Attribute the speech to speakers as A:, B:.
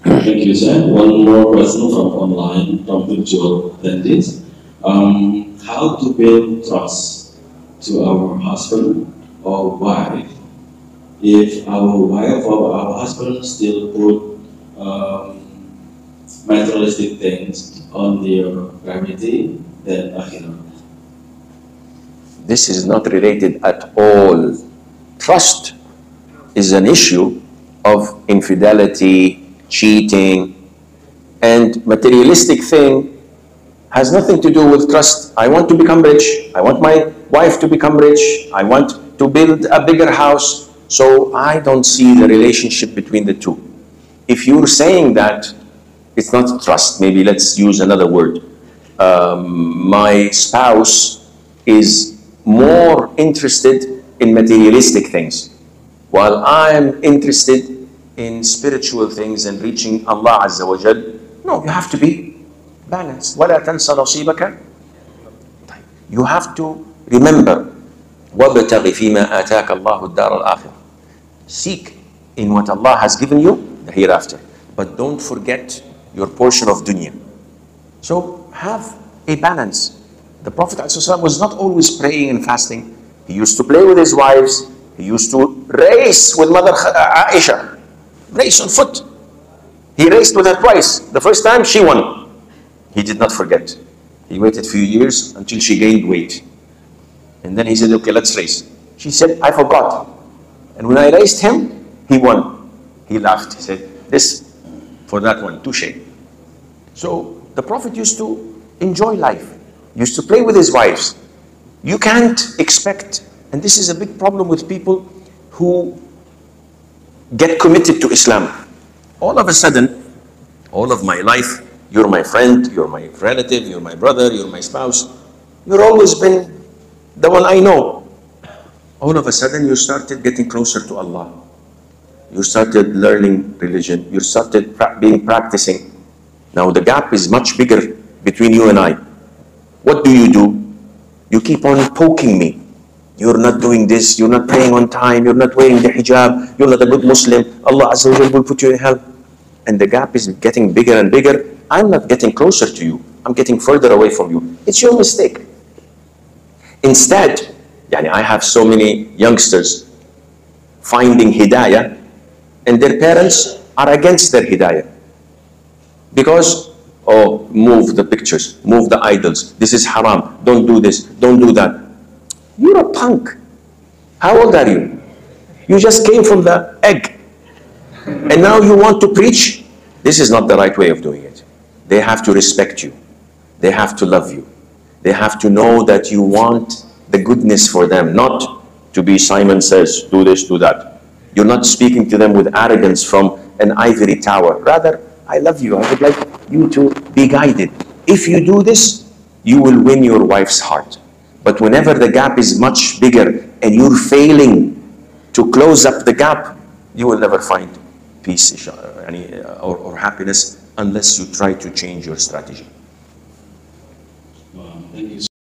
A: Thank you, sir. One more question from online, from virtual attendees. How to build trust to our husband or wife if our wife or our husband still put materialistic things on their priority than akhirah?
B: This is not related at all. Trust is an issue of infidelity, cheating, and materialistic thing has nothing to do with trust. I want to become rich. I want my wife to become rich. I want to build a bigger house. So I don't see the relationship between the two. If you're saying that, it's not trust. Maybe let's use another word. My spouse is more interested in materialistic things, while I'm interested in spiritual things and reaching Allah Azza wa Jal. No, you have to be balanced. وَلَا تَنْسَ نَصِيبَكَ. You have to remember, وَابْتَغِ فِيمَا آتَاكَ اللَّهُ الدَّارَ الْآخِرَةَ. Seek in what Allah has given you, the hereafter. But don't forget your portion of dunya. So have a balance. The Prophet ﷺ was not always praying and fasting. He used to play with his wives. He used to race with Mother Aisha. Race on foot. He raced with her twice. The first time she won. He did not forget. He waited a few years until she gained weight. And then he said, okay, let's race. She said, I forgot. And when I raced him, he won. He laughed. He said, this for that one, touche. So the Prophet used to enjoy life. Used to play with his wives. You can't expect, and this is a big problem with people who get committed to Islam. All of a sudden, all of my life, you're my friend, you're my relative, you're my brother, you're my spouse. You've always been the one I know. All of a sudden, you started getting closer to Allah. You started learning religion. You started practicing. Now the gap is much bigger between you and I. What do? You keep on poking me. You're not doing this, you're not praying on time, you're not wearing the hijab, you're not a good Muslim, Allah Azza wa Jal will put you in hell. And the gap is getting bigger and bigger. I'm not getting closer to you, I'm getting further away from you. It's your mistake. Instead, I have so many youngsters finding hidayah and their parents are against their hidayah. Because, oh, move the pictures, move the idols, this is haram, don't do this, don't do that. You're a punk. How old are you? You just came from the egg. And now you want to preach? This is not the right way of doing it. They have to respect you. They have to love you. They have to know that you want the goodness for them, not to be Simon Says, do this, do that. You're not speaking to them with arrogance from an ivory tower. Rather, I love you. I would like you to be guided. If you do this, you will win your wife's heart. But whenever the gap is much bigger and you're failing to close up the gap, you will never find peace or happiness unless you try to change your strategy.
A: Wow, thank you.